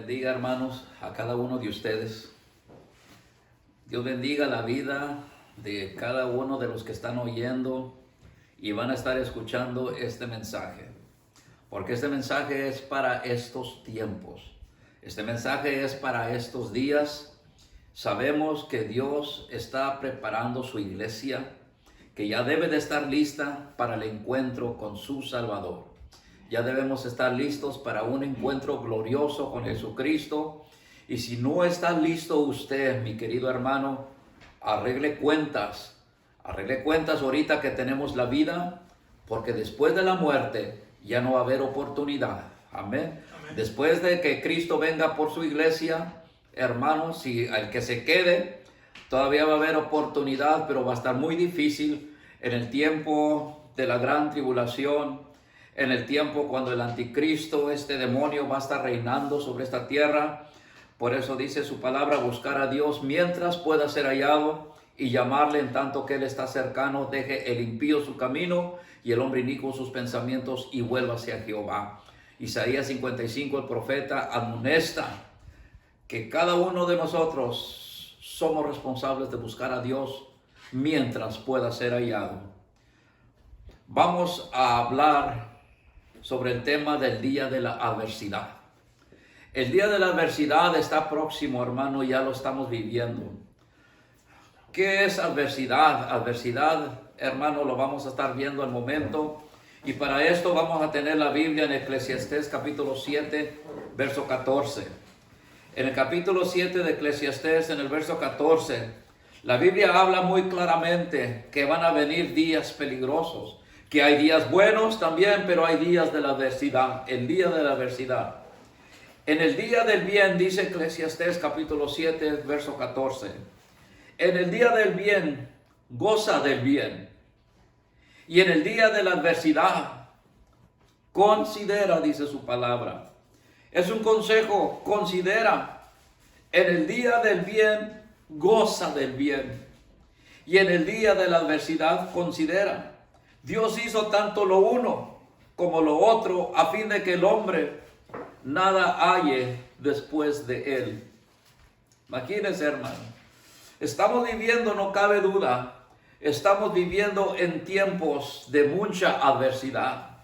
bendiga, hermanos, a cada uno de ustedes. Dios bendiga la vida de cada uno de los que están oyendo y van a estar escuchando este mensaje. Porque este mensaje es para estos tiempos. Este mensaje es para estos días. Sabemos que Dios está preparando su iglesia, que ya debe de estar lista para el encuentro con su Salvador. Ya debemos estar listos para un encuentro glorioso con Jesucristo. Y si no está listo usted, mi querido hermano, arregle cuentas. Arregle cuentas ahorita que tenemos la vida, porque después de la muerte ya no va a haber oportunidad. Amén. Amén. Después de que Cristo venga por su iglesia, hermanos, si el que se quede, todavía va a haber oportunidad, pero va a estar muy difícil en el tiempo de la gran tribulación. En el tiempo cuando el anticristo, este demonio, va a estar reinando sobre esta tierra. Por eso dice su palabra, buscar a Dios mientras pueda ser hallado y llamarle en tanto que Él está cercano. Deje el impío su camino y el hombre inicuo sus pensamientos y vuelva hacia Jehová. Isaías 55, el profeta amonesta que cada uno de nosotros somos responsables de buscar a Dios mientras pueda ser hallado. Vamos a hablar sobre el tema del día de la adversidad. El día de la adversidad está próximo, hermano, ya lo estamos viviendo. ¿Qué es adversidad? Adversidad, hermano, lo vamos a estar viendo al momento. Y para esto vamos a tener la Biblia en Eclesiastés capítulo 7, verso 14. En el capítulo 7 de Eclesiastés, en el verso 14, la Biblia habla muy claramente que van a venir días peligrosos. Que hay días buenos también, pero hay días de la adversidad, el día de la adversidad. En el día del bien, dice Eclesiastés capítulo 7, verso 14. En el día del bien, goza del bien. Y en el día de la adversidad, considera, dice su palabra. Es un consejo, considera. En el día del bien, goza del bien. Y en el día de la adversidad, considera. Dios hizo tanto lo uno como lo otro a fin de que el hombre nada halle después de él. Imagínense, hermano. Estamos viviendo, no cabe duda, estamos viviendo en tiempos de mucha adversidad.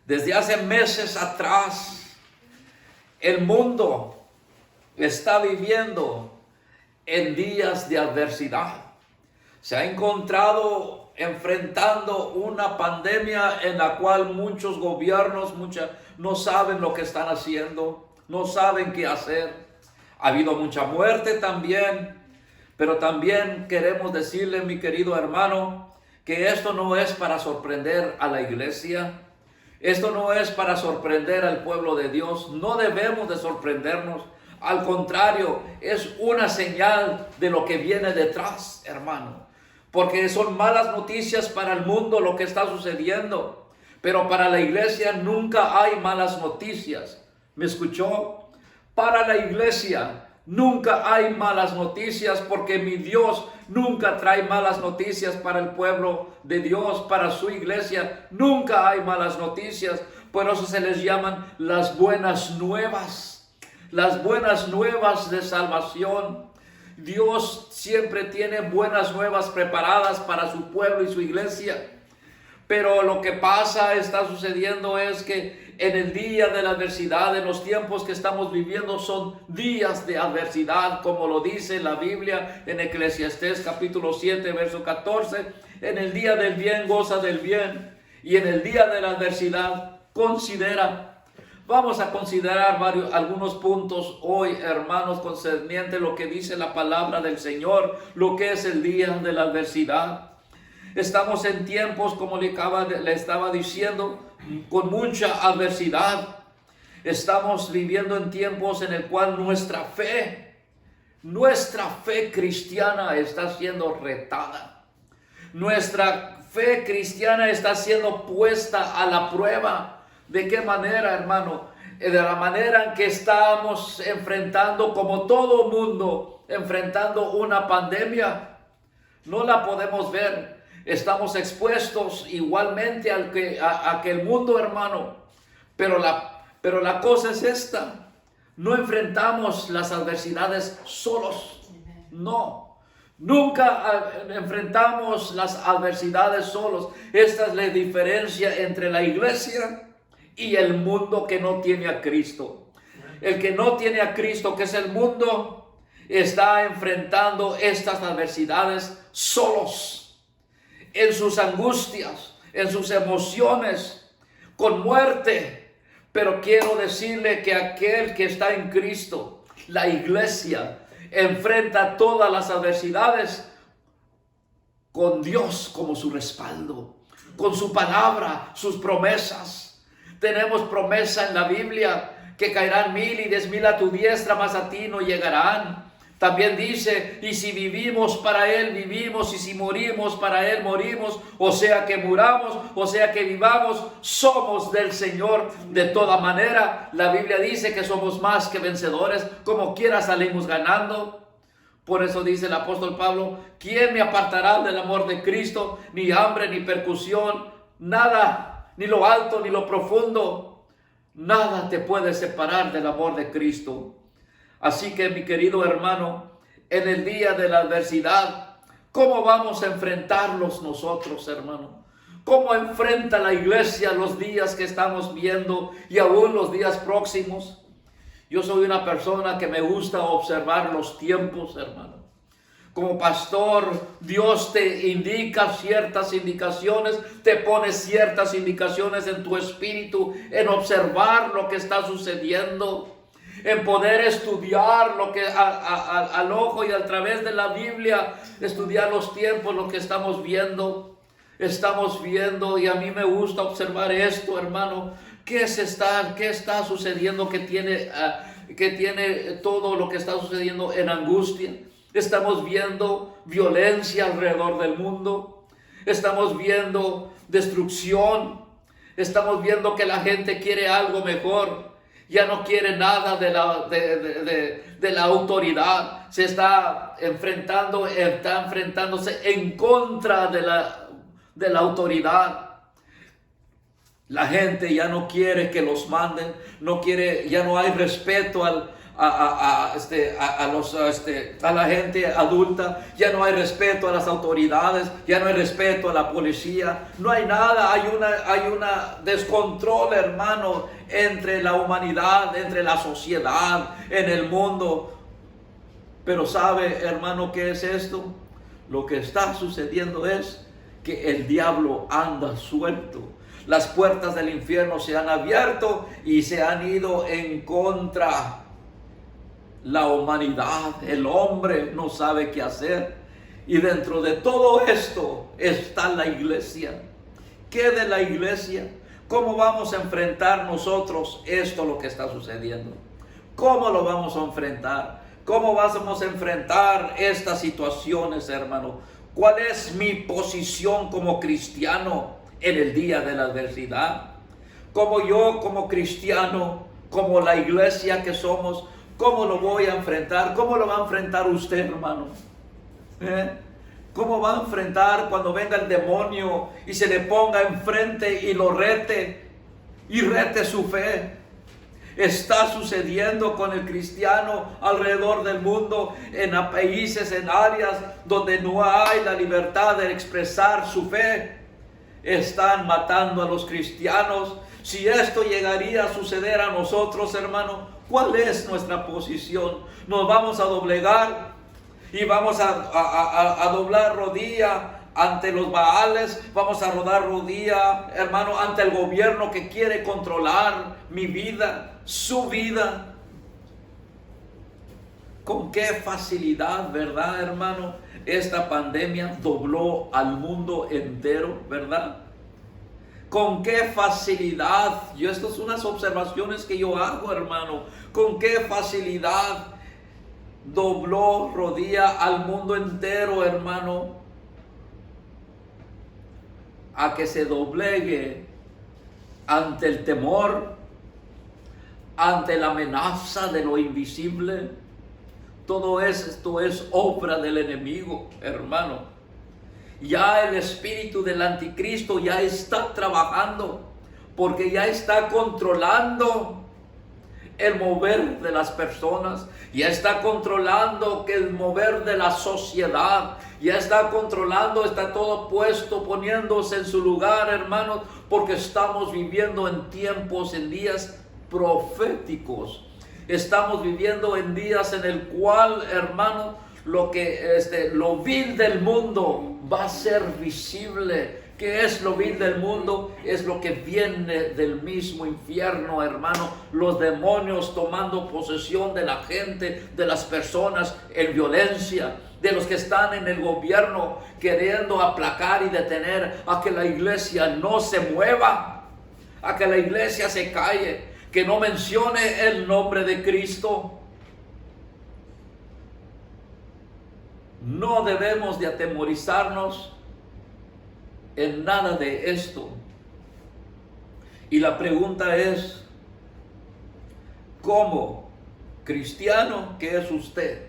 Desde hace meses atrás, el mundo está viviendo en días de adversidad. Se ha encontrado enfrentando una pandemia en la cual muchos gobiernos no saben lo que están haciendo, no saben qué hacer. Ha habido mucha muerte también, pero también queremos decirle, mi querido hermano, que esto no es para sorprender a la iglesia, esto no es para sorprender al pueblo de Dios, no debemos de sorprendernos, al contrario, es una señal de lo que viene detrás, hermano. Porque son malas noticias para el mundo lo que está sucediendo. Pero para la iglesia nunca hay malas noticias. ¿Me escuchó? Para la iglesia nunca hay malas noticias, porque mi Dios nunca trae malas noticias para el pueblo de Dios, para su iglesia. Nunca hay malas noticias. Por eso se les llaman las buenas nuevas. Las buenas nuevas de salvación. Dios siempre tiene buenas nuevas preparadas para su pueblo y su iglesia. Pero lo que está sucediendo es que en el día de la adversidad, en los tiempos que estamos viviendo, son días de adversidad, como lo dice la Biblia en Eclesiastés capítulo 7, verso 14. En el día del bien, goza del bien. Y en el día de la adversidad, considera. Vamos a considerar algunos puntos hoy, hermanos, concerniente lo que dice la palabra del Señor, lo que es el día de la adversidad. Estamos en tiempos, como le estaba diciendo, con mucha adversidad. Estamos viviendo en tiempos en el cual nuestra fe cristiana está siendo retada. Nuestra fe cristiana está siendo puesta a la prueba. ¿De qué manera, hermano? De la manera en que estamos enfrentando, como todo mundo, enfrentando una pandemia. No la podemos ver. Estamos expuestos igualmente a que el mundo, hermano. Pero la cosa es esta. No enfrentamos las adversidades solos. No. Nunca enfrentamos las adversidades solos. Esta es la diferencia entre la iglesia y el mundo que no tiene a Cristo. El que no tiene a Cristo, que es el mundo, está enfrentando estas adversidades solos, en sus angustias, en sus emociones, con muerte. Pero quiero decirle que aquel que está en Cristo, la iglesia, enfrenta todas las adversidades con Dios como su respaldo, con su palabra, sus promesas. Tenemos promesa en la Biblia que caerán 1000 y 10,000 a tu diestra, mas a ti no llegarán. También dice, y si vivimos para Él, vivimos, y si morimos para Él, morimos. O sea que muramos, o sea que vivamos, somos del Señor. De toda manera, la Biblia dice que somos más que vencedores, como quiera salimos ganando. Por eso dice el apóstol Pablo, ¿quién me apartará del amor de Cristo? Ni hambre, ni persecución, nada, ni lo alto, ni lo profundo. Nada te puede separar del amor de Cristo. Así que, mi querido hermano, en el día de la adversidad, ¿cómo vamos a enfrentarlos nosotros, hermano? ¿Cómo enfrenta la iglesia los días que estamos viendo y aún los días próximos? Yo soy una persona que me gusta observar los tiempos, hermano. Como pastor, Dios te indica ciertas indicaciones, te pone ciertas indicaciones en tu espíritu, en observar lo que está sucediendo, en poder estudiar lo que al ojo y a través de la Biblia, estudiar los tiempos, lo que estamos viendo, y a mí me gusta observar esto, hermano. ¿Qué está sucediendo que tiene todo lo que está sucediendo en angustia? Estamos viendo violencia alrededor del mundo. Estamos viendo destrucción. Estamos viendo que la gente quiere algo mejor. Ya no quiere nada de la autoridad. Está enfrentándose en contra de la autoridad. La gente ya no quiere que los manden. Ya no hay respeto a la gente adulta, ya no hay respeto a las autoridades, ya no hay respeto a la policía, no hay nada, hay una descontrol, hermano, entre la humanidad, entre la sociedad, en el mundo. Pero ¿sabe, hermano, qué es esto? Lo que está sucediendo es que el diablo anda suelto. Las puertas del infierno se han abierto y se han ido en contra. La humanidad, el hombre no sabe qué hacer. Y dentro de todo esto está la iglesia. ¿Qué de la iglesia? ¿Cómo vamos a enfrentar nosotros esto, lo que está sucediendo? ¿Cómo lo vamos a enfrentar? ¿Cómo vamos a enfrentar estas situaciones, hermano? ¿Cuál es mi posición como cristiano en el día de la adversidad? ¿Cómo yo como cristiano, como la iglesia que somos, cómo lo voy a enfrentar? ¿Cómo lo va a enfrentar usted, hermano? ¿Cómo va a enfrentar cuando venga el demonio y se le ponga enfrente y lo rete? Y rete su fe. Está sucediendo con el cristiano alrededor del mundo, en países, en áreas donde no hay la libertad de expresar su fe. Están matando a los cristianos. Si esto llegaría a suceder a nosotros, hermano, ¿cuál es nuestra posición? ¿Nos vamos a doblegar y vamos a doblar rodilla ante los Baales? ¿Vamos a rodar rodilla, hermano, ante el gobierno que quiere controlar mi vida, su vida? ¿Con qué facilidad, verdad, hermano? Esta pandemia dobló al mundo entero, ¿verdad? ¿Con qué facilidad? Estas son unas observaciones que yo hago, hermano. ¿Con qué facilidad dobló rodilla al mundo entero, hermano? A que se doblegue ante el temor, ante la amenaza de lo invisible. Todo esto es obra del enemigo, hermano. Ya el espíritu del anticristo ya está trabajando, porque ya está controlando el mover de las personas, ya está controlando que el mover de la sociedad, ya está controlando, está todo puesto, poniéndose en su lugar, hermanos, porque estamos viviendo en tiempos, en días proféticos. Estamos viviendo en días en el cual, hermanos, lo vil del mundo va a ser visible. ¿Qué es lo vil del mundo? Es lo que viene del mismo infierno, hermano. Los demonios tomando posesión de la gente, de las personas en violencia, de los que están en el gobierno queriendo aplacar y detener a que la iglesia no se mueva, a que la iglesia se calle, que no mencione el nombre de Cristo. No debemos de atemorizarnos en nada de esto. Y la pregunta es, como cristiano que es usted,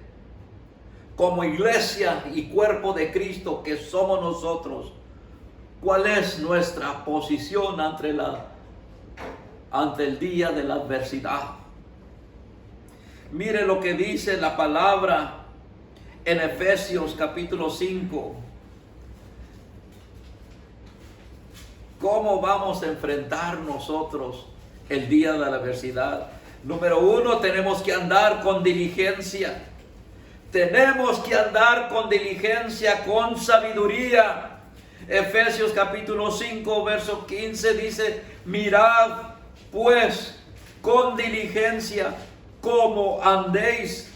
como iglesia y cuerpo de Cristo que somos nosotros, ¿cuál es nuestra posición ante el día de la adversidad? Mire lo que dice la palabra en Efesios capítulo 5. ¿Cómo vamos a enfrentar nosotros el día de la adversidad? Número 1, tenemos que andar con diligencia. Tenemos que andar con diligencia, con sabiduría. Efesios capítulo 5, verso 15 dice, mirad pues con diligencia cómo andéis,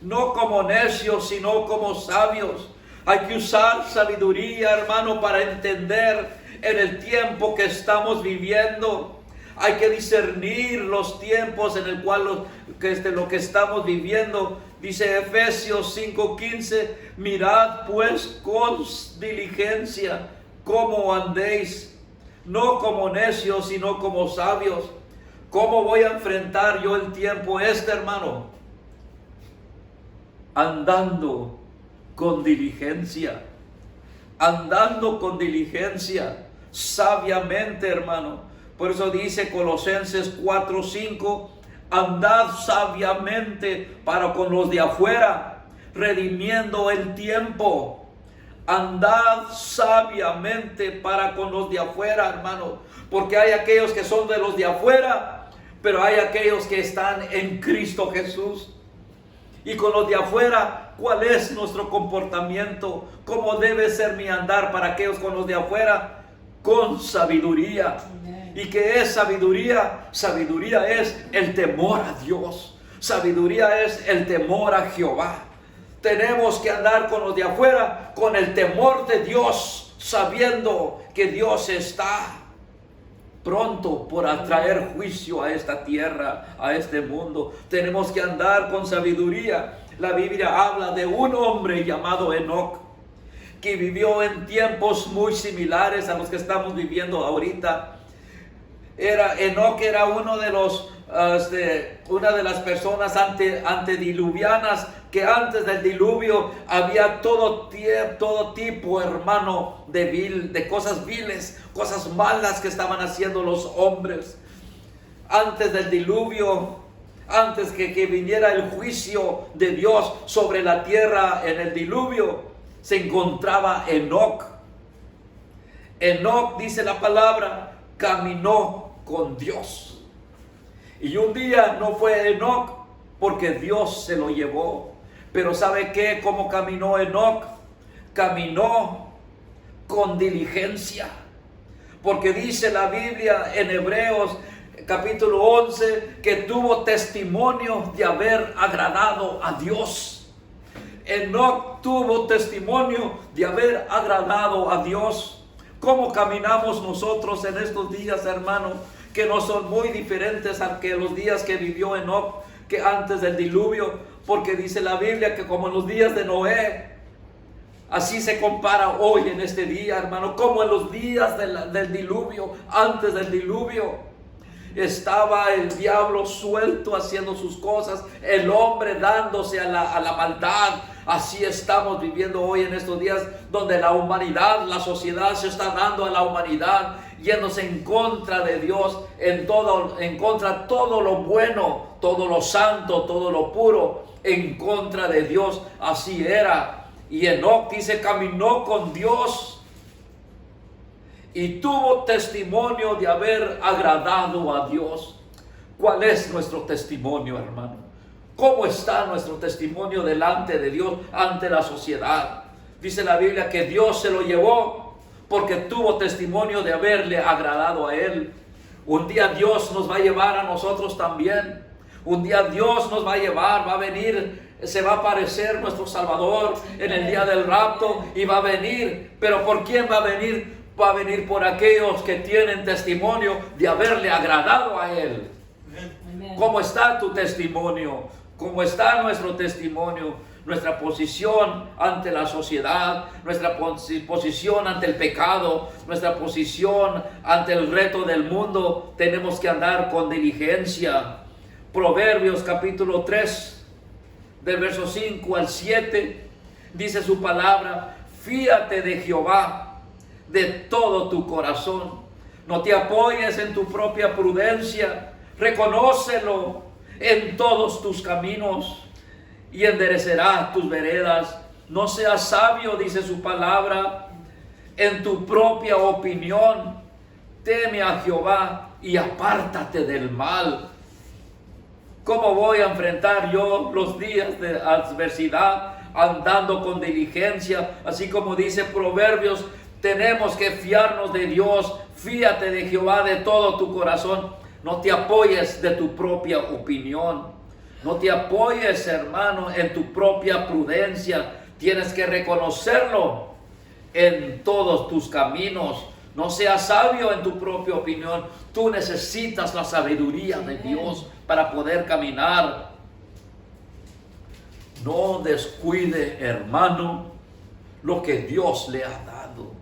no como necios, sino como sabios. Hay que usar sabiduría, hermano, para entender en el tiempo que estamos viviendo. Hay que discernir los tiempos en el cual lo que estamos viviendo. Dice Efesios 5:15, mirad pues con diligencia cómo andéis, no como necios, sino como sabios. ¿Cómo voy a enfrentar yo el tiempo hermano? Andando con diligencia, andando con diligencia, sabiamente, hermano. Por eso dice Colosenses 4:5, andad sabiamente para con los de afuera, redimiendo el tiempo. Andad sabiamente para con los de afuera, hermano, porque hay aquellos que son de los de afuera, pero hay aquellos que están en Cristo Jesús. Y con los de afuera, ¿cuál es nuestro comportamiento? ¿Cómo debe ser mi andar para aquellos con los de afuera? Con sabiduría. Amen. ¿Y qué es sabiduría? Sabiduría es el temor a Dios. Sabiduría es el temor a Jehová. Tenemos que andar con los de afuera con el temor de Dios, sabiendo que Dios está pronto por traer juicio a esta tierra, a este mundo. Tenemos que andar con sabiduría. La Biblia habla de un hombre llamado Enoc, que vivió en tiempos muy similares a los que estamos viviendo ahorita. Enoc era una de las personas antediluvianas, que antes del diluvio había todo tipo, hermano, de cosas viles, cosas malas que estaban haciendo los hombres. Antes del diluvio, antes que viniera el juicio de Dios sobre la tierra en el diluvio, se encontraba Enoc. Enoc, dice la palabra, caminó con Dios. Y un día no fue Enoc porque Dios se lo llevó. Pero ¿sabe qué? ¿Cómo caminó Enoc? Caminó con diligencia. Porque dice la Biblia en Hebreos capítulo 11 que tuvo testimonio de haber agradado a Dios. Enoc tuvo testimonio de haber agradado a Dios. ¿Cómo caminamos nosotros en estos días, hermano? Que no son muy diferentes a que los días que vivió Enoc, que antes del diluvio. Porque dice la Biblia que como en los días de Noé, así se compara hoy en este día, hermano. Como en los días del diluvio, antes del diluvio, estaba el diablo suelto haciendo sus cosas, el hombre dándose a la maldad. Así estamos viviendo hoy en estos días, donde la humanidad, la sociedad se está dando a la humanidad, yéndose en contra de Dios, en contra de todo lo bueno todo lo santo, todo lo puro, en contra de Dios. Así era. Y Enoc dice, caminó con Dios y tuvo testimonio de haber agradado a Dios. ¿Cuál es nuestro testimonio, hermano? ¿Cómo está nuestro testimonio delante de Dios, ante la sociedad? Dice la Biblia que Dios se lo llevó porque tuvo testimonio de haberle agradado a Él. Un día Dios nos va a llevar a nosotros también. Un día Dios nos va a llevar, va a venir, se va a aparecer nuestro Salvador en el día del rapto y va a venir. ¿Pero por quién va a venir? Va a venir por aquellos que tienen testimonio de haberle agradado a Él. ¿Cómo está tu testimonio? ¿Cómo está nuestro testimonio? Nuestra posición ante la sociedad, nuestra posición ante el pecado, nuestra posición ante el reto del mundo. Tenemos que andar con diligencia. Proverbios capítulo 3, del verso 5 al 7, dice su palabra: fíate de Jehová de todo tu corazón. No te apoyes en tu propia prudencia. Reconócelo en todos tus caminos y enderecerá tus veredas. No seas sabio, dice su palabra, en tu propia opinión. Teme a Jehová y apártate del mal. ¿Cómo voy a enfrentar yo los días de adversidad? Andando con diligencia, así como dice Proverbios, tenemos que fiarnos de Dios. Fíate de Jehová de todo tu corazón. No te apoyes de tu propia opinión. No te apoyes, hermano, en tu propia prudencia. Tienes que reconocerlo en todos tus caminos. No seas sabio en tu propia opinión. Tú necesitas la sabiduría de Dios para poder caminar. No descuide, hermano, lo que Dios le ha dado.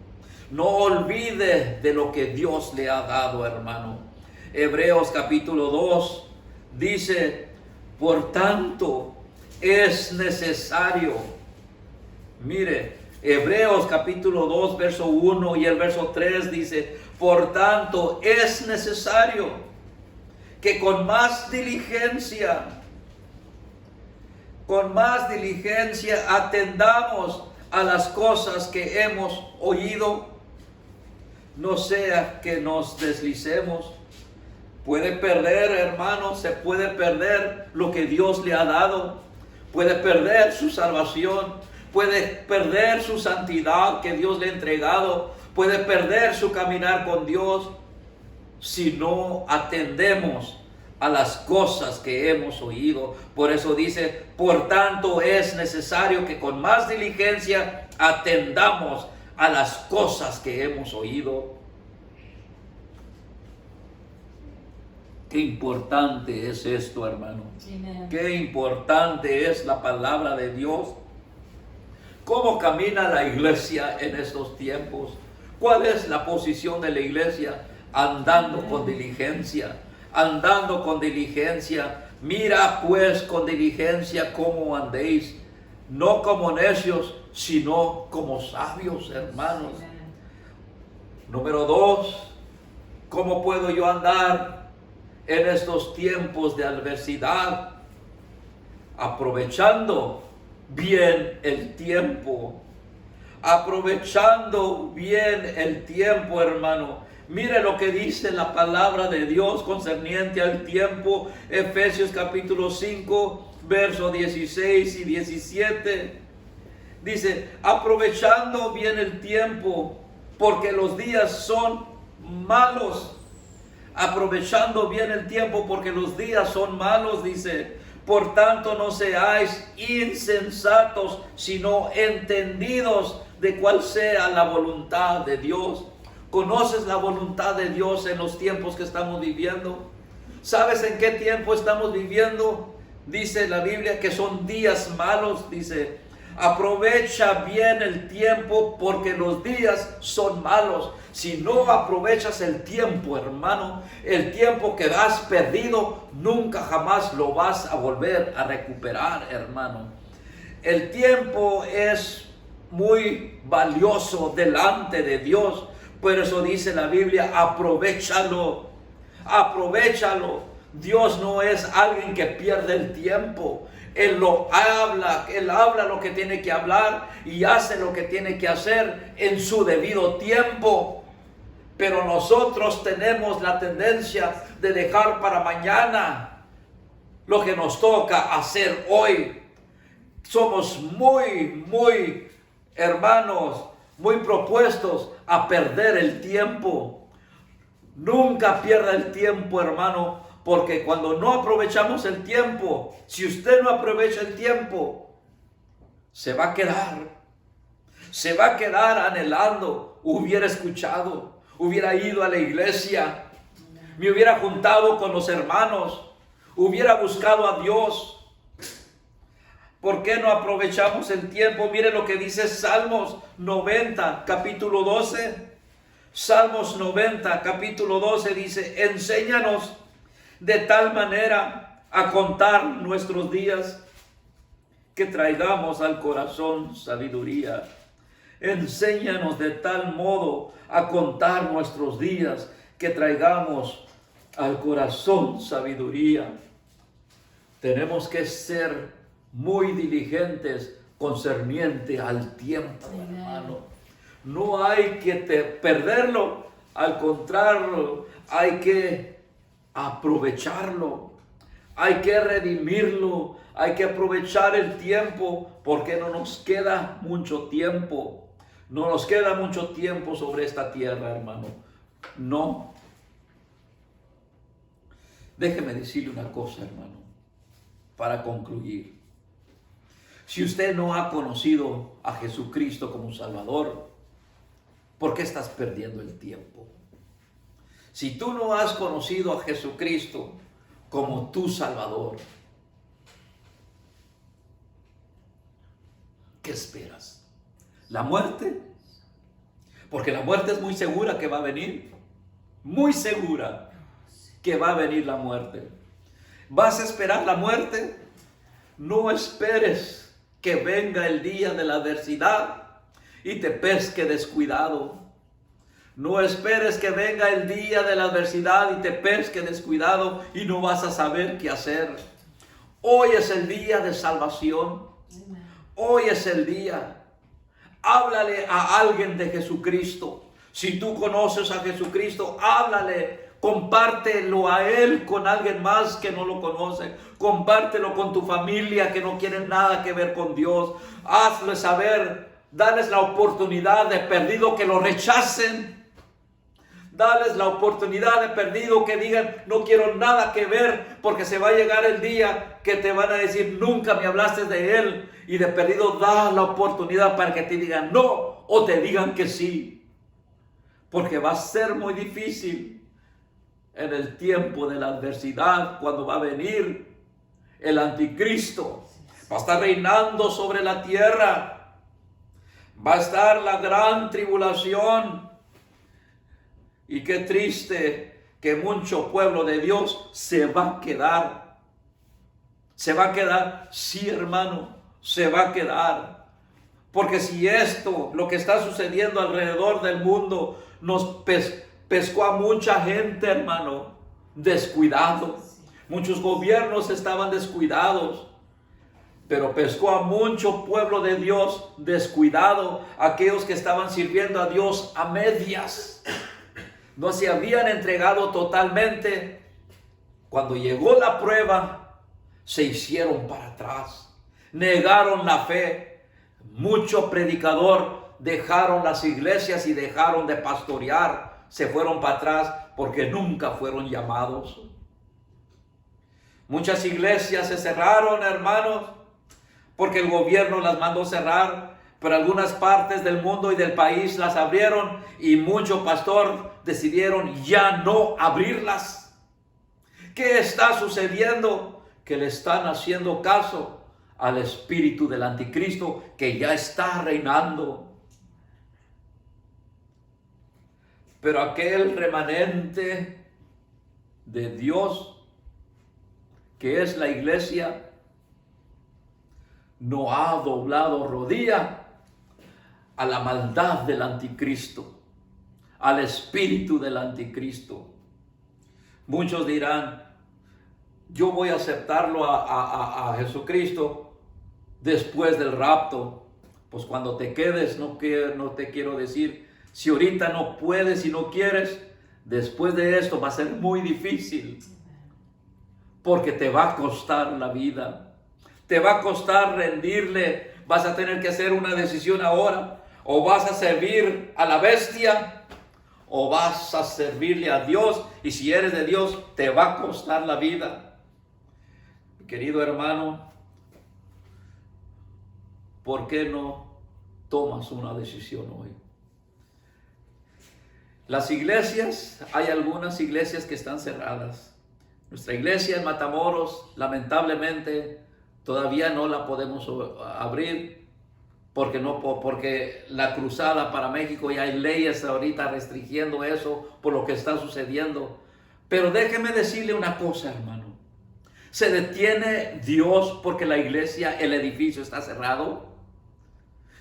No olvide de lo que Dios le ha dado, hermano. Hebreos capítulo 2 dice: por tanto es necesario. Mire, Hebreos capítulo 2 verso 1 y el verso 3 dice: por tanto es necesario que con más diligencia atendamos a las cosas que hemos oído, no sea que nos deslicemos. Puede perder, hermano, se puede perder lo que Dios le ha dado. Puede perder su salvación. Puede perder su santidad que Dios le ha entregado. Puede perder su caminar con Dios si no atendemos a las cosas que hemos oído. Por eso dice: por tanto es necesario que con más diligencia atendamos a las cosas que hemos oído. Qué importante es esto, hermano. Amen. Qué importante es la palabra de Dios. ¿Cómo camina la iglesia en estos tiempos? ¿Cuál es la posición de la iglesia? Andando con diligencia. Andando con diligencia. Mira pues con diligencia cómo andéis. No como necios, sino como sabios, hermanos. Número 2. ¿Cómo puedo yo andar en estos tiempos de adversidad? Aprovechando bien el tiempo. Aprovechando bien el tiempo, hermano. Mire lo que dice la palabra de Dios concerniente al tiempo. Efesios capítulo 5, versos 16 y 17. Dice: aprovechando bien el tiempo, porque los días son malos. Aprovechando bien el tiempo porque los días son malos, dice. Por tanto no seáis insensatos, sino entendidos de cuál sea la voluntad de Dios. ¿Conoces la voluntad de Dios en los tiempos que estamos viviendo? ¿Sabes en qué tiempo estamos viviendo? Dice la Biblia que son días malos, dice. Aprovecha bien el tiempo porque los días son malos. Si no aprovechas el tiempo, hermano, el tiempo que has perdido, nunca jamás lo vas a volver a recuperar, hermano. El tiempo es muy valioso delante de Dios. Por eso dice la Biblia: aprovechalo, aprovechalo. Dios no es alguien que pierde el tiempo. Él habla lo que tiene que hablar y hace lo que tiene que hacer en su debido tiempo. Pero nosotros tenemos la tendencia de dejar para mañana lo que nos toca hacer hoy. Somos muy, hermanos, muy propuestos a perder el tiempo. Nunca pierda el tiempo, hermano, porque cuando no aprovechamos el tiempo, si usted no aprovecha el tiempo, se va a quedar anhelando. Hubiera escuchado, hubiera ido a la iglesia, me hubiera juntado con los hermanos, hubiera buscado a Dios. ¿Por qué no aprovechamos el tiempo? Mire lo que dice Salmos 90, capítulo 12. Salmos 90, capítulo 12 dice: enséñanos de tal manera a contar nuestros días que traigamos al corazón sabiduría. Enséñanos de tal modo a contar nuestros días que traigamos al corazón sabiduría. Tenemos que ser muy diligentes concerniente al tiempo, hermano. No hay que perderlo, al contrario, hay que aprovecharlo, hay que redimirlo, hay que aprovechar el tiempo, porque no nos queda mucho tiempo. No nos queda mucho tiempo sobre esta tierra, hermano. No. Déjeme decirle una cosa, hermano, para concluir. Si usted no ha conocido a Jesucristo como Salvador, ¿por qué estás perdiendo el tiempo? Si tú no has conocido a Jesucristo como tu Salvador, ¿qué esperas? ¿La muerte? Porque la muerte es muy segura que va a venir. Muy segura que va a venir la muerte. ¿Vas a esperar la muerte? No esperes que venga el día de la adversidad y te pesque descuidado. No esperes que venga el día de la adversidad y te pesque descuidado y no vas a saber qué hacer. Hoy es el día de salvación. Hoy es el día. Háblale a alguien de Jesucristo. Si tú conoces a Jesucristo, háblale. Compártelo a Él con alguien más que no lo conoce. Compártelo con tu familia que no quiere nada que ver con Dios. Hazle saber, dales la oportunidad de perdido que lo rechacen. Dales la oportunidad de perdido que digan: no quiero nada que ver, porque se va a llegar el día que te van a decir: nunca me hablaste de Él. Y de perdido da la oportunidad para que te digan no o te digan que sí. Porque va a ser muy difícil en el tiempo de la adversidad, cuando va a venir el anticristo. Va a estar reinando sobre la tierra. Va a estar la gran tribulación. Y qué triste que mucho pueblo de Dios se va a quedar. Se va a quedar, sí, hermano, se va a quedar. Porque si esto, lo que está sucediendo alrededor del mundo, nos pescó a mucha gente, hermano, descuidado. Muchos gobiernos estaban descuidados, pero pescó a mucho pueblo de Dios descuidado, aquellos que estaban sirviendo a Dios a medias. No se habían entregado totalmente. Cuando llegó la prueba, se hicieron para atrás, negaron la fe. Mucho predicador dejaron las iglesias y dejaron de pastorear, se fueron para atrás porque nunca fueron llamados. Muchas iglesias se cerraron, hermanos, porque el gobierno las mandó cerrar, pero algunas partes del mundo y del país las abrieron y muchos pastores decidieron ya no abrirlas. ¿Qué está sucediendo? Que le están haciendo caso al espíritu del anticristo que ya está reinando. Pero aquel remanente de Dios, que es la iglesia, no ha doblado rodilla a la maldad del anticristo, al espíritu del anticristo. Muchos dirán: yo voy a aceptarlo a Jesucristo después del rapto. Pues cuando te quedes, no te quiero decir, si ahorita no puedes y no quieres, después de esto va a ser muy difícil, porque te va a costar la vida, te va a costar rendirle, vas a tener que hacer una decisión ahora, o vas a servir a la bestia, o vas a servirle a Dios, y si eres de Dios, te va a costar la vida. Querido hermano, ¿por qué no tomas una decisión hoy? Las iglesias, hay algunas iglesias que están cerradas. Nuestra iglesia en Matamoros, lamentablemente, todavía no la podemos abrir porque la cruzada para México, y hay leyes ahorita restringiendo eso por lo que está sucediendo. Pero déjeme decirle una cosa, hermano. ¿Se detiene Dios porque la iglesia, el edificio está cerrado?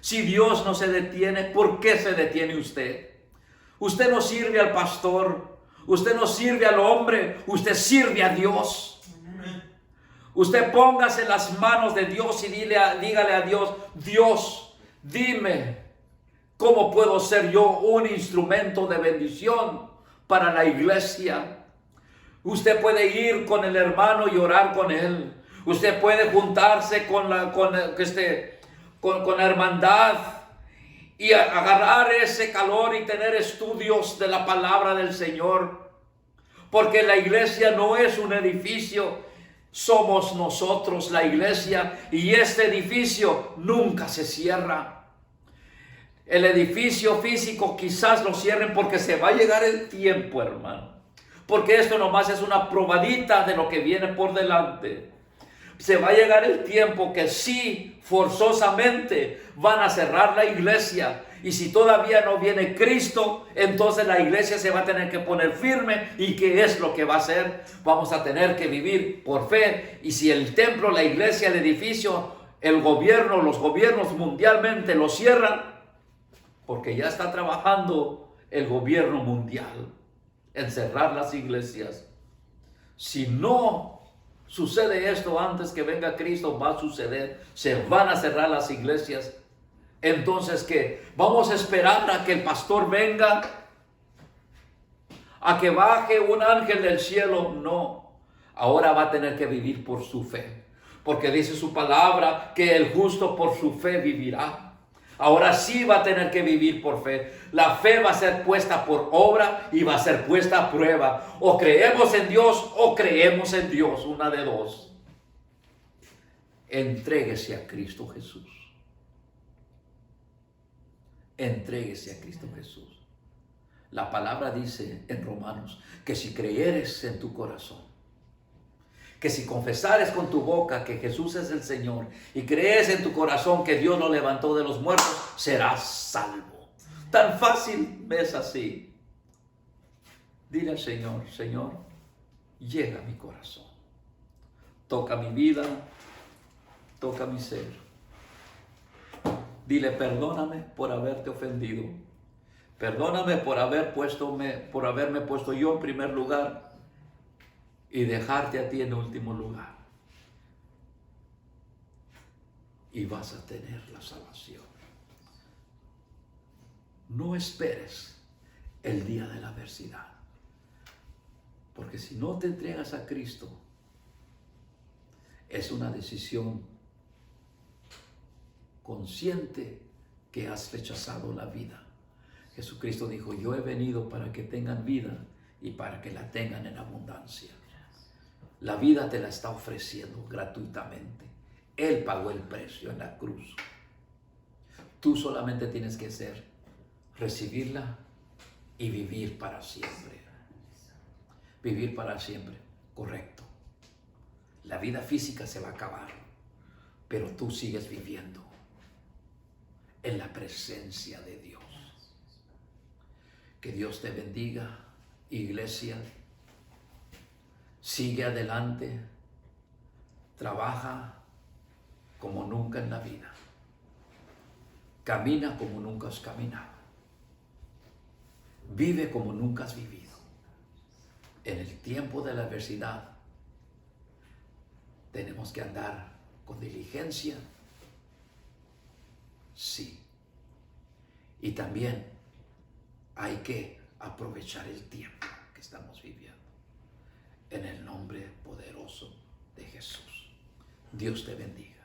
Si Dios no se detiene, ¿por qué se detiene usted? Usted no sirve al pastor, usted no sirve al hombre, usted sirve a Dios. Usted póngase en las manos de Dios y dígale a Dios: Dios, dime cómo puedo ser yo un instrumento de bendición para la iglesia. Usted puede ir con el hermano y orar con él. Usted puede juntarse con la hermandad y agarrar ese calor y tener estudios de la palabra del Señor. Porque la iglesia no es un edificio, somos nosotros la iglesia, y este edificio nunca se cierra. El edificio físico quizás lo cierren porque se va a llegar el tiempo, hermano. Porque esto nomás es una probadita de lo que viene por delante. Se va a llegar el tiempo que sí, forzosamente van a cerrar la iglesia. Y si todavía no viene Cristo, entonces la iglesia se va a tener que poner firme. ¿Y qué es lo que va a hacer? Vamos a tener que vivir por fe. Y si el templo, la iglesia, el edificio, el gobierno, los gobiernos mundialmente lo cierran, porque ya está trabajando el gobierno mundial en cerrar las iglesias. Si no sucede esto antes que venga Cristo, va a suceder. Se van a cerrar las iglesias. Entonces, ¿qué? ¿Vamos a esperar a que el pastor venga? ¿A que baje un ángel del cielo? No. Ahora va a tener que vivir por su fe. Porque dice su palabra que el justo por su fe vivirá. Ahora sí va a tener que vivir por fe. La fe va a ser puesta por obra y va a ser puesta a prueba. O creemos en Dios o creemos en Dios, una de dos. Entréguese a Cristo Jesús. Entréguese a Cristo Jesús. La palabra dice en Romanos que si creyeres en tu corazón, que si confesares con tu boca que Jesús es el Señor y crees en tu corazón que Dios lo levantó de los muertos, serás salvo. Tan fácil es así. Dile al Señor: Señor, llega a mi corazón. Toca mi vida, toca mi ser. Dile: perdóname por haberte ofendido. Perdóname por haberme puesto yo en primer lugar y dejarte a ti en último lugar. Y vas a tener la salvación. No esperes el día de la adversidad. Porque si no te entregas a Cristo, es una decisión consciente que has rechazado la vida. Jesucristo dijo: yo he venido para que tengan vida y para que la tengan en abundancia. La vida te la está ofreciendo gratuitamente. Él pagó el precio en la cruz. Tú solamente tienes que recibirla y vivir para siempre. Vivir para siempre, correcto. La vida física se va a acabar, pero tú sigues viviendo en la presencia de Dios. Que Dios te bendiga, iglesia. Sigue adelante, trabaja como nunca en la vida, camina como nunca has caminado, vive como nunca has vivido. En el tiempo de la adversidad, tenemos que andar con diligencia, sí. Y también hay que aprovechar el tiempo que estamos viviendo. En el nombre poderoso de Jesús. Dios te bendiga.